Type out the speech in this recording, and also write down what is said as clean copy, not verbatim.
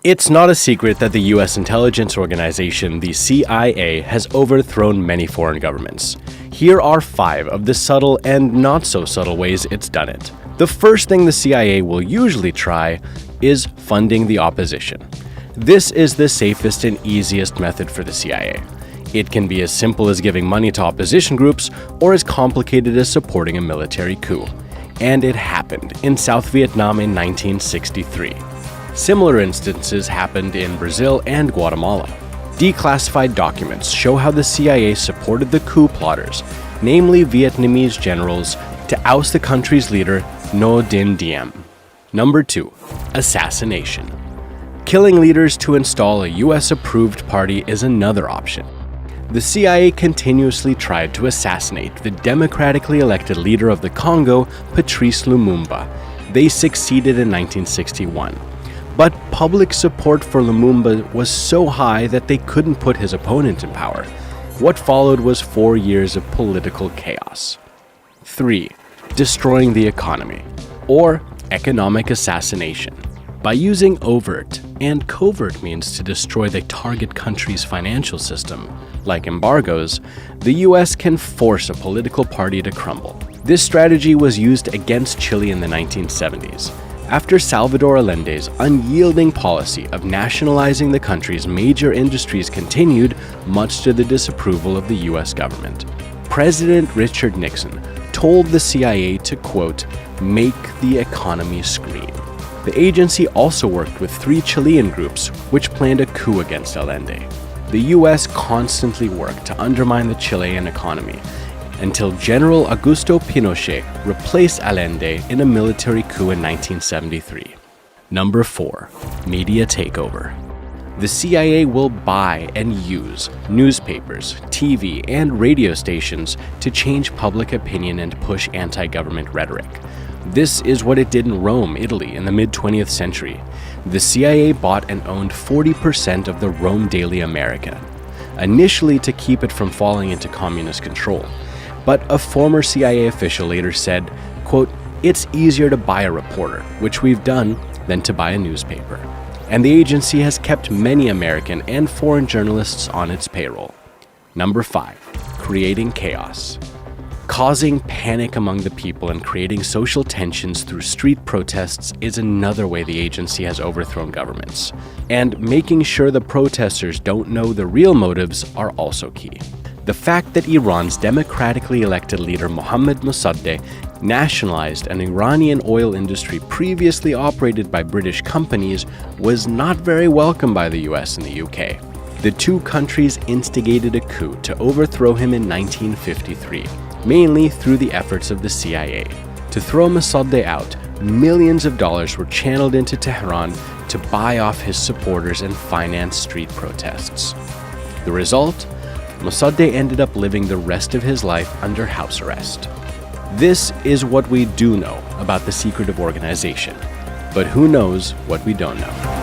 It's not a secret that the U.S. intelligence organization, the CIA, has overthrown many foreign governments. Here are 5 of the subtle and not so subtle ways it's done it. The first thing the CIA will usually try is funding the opposition. This is the safest and easiest method for the CIA. It can be as simple as giving money to opposition groups or as complicated as supporting a military coup. And it happened in South Vietnam in 1963. Similar instances happened in Brazil and Guatemala. Declassified documents show how the CIA supported the coup plotters, namely Vietnamese generals, to oust the country's leader, Ngo Dinh Diem. Number 2. Assassination. Killing leaders to install a US-approved party is another option. The CIA continuously tried to assassinate the democratically elected leader of the Congo, Patrice Lumumba. They succeeded in 1961. But public support for Lumumba was so high that they couldn't put his opponent in power. What followed was 4 years of political chaos. 3. Destroying the economy, or economic assassination. By using overt and covert means to destroy the target country's financial system, like embargoes, the US can force a political party to crumble. This strategy was used against Chile in the 1970s. After Salvador Allende's unyielding policy of nationalizing the country's major industries continued, much to the disapproval of the US government, President Richard Nixon told the CIA to, quote, "make the economy scream." The agency also worked with 3 Chilean groups which planned a coup against Allende. The US constantly worked to undermine the Chilean economy until General Augusto Pinochet replaced Allende in a military coup in 1973. Number 4. Media takeover. The CIA will buy and use newspapers, TV, and radio stations to change public opinion and push anti-government rhetoric. This is what it did in Rome, Italy, in the mid-20th century. The CIA bought and owned 40% of the Rome Daily American, initially to keep it from falling into communist control. But a former CIA official later said, quote, "It's easier to buy a reporter, which we've done, than to buy a newspaper." And the agency has kept many American and foreign journalists on its payroll. Number 5. Creating chaos. Causing panic among the people and creating social tensions through street protests is another way the agency has overthrown governments. And making sure the protesters don't know the real motives are also key. The fact that Iran's democratically elected leader Mohammad Mossadegh nationalized an Iranian oil industry previously operated by British companies was not very welcome by the US and the UK. The 2 countries instigated a coup to overthrow him in 1953, mainly through the efforts of the CIA. To throw Mossadegh out, millions of dollars were channeled into Tehran to buy off his supporters and finance street protests. The result? Mossadegh ended up living the rest of his life under house arrest. This is what we do know about the secretive organization. But who knows what we don't know?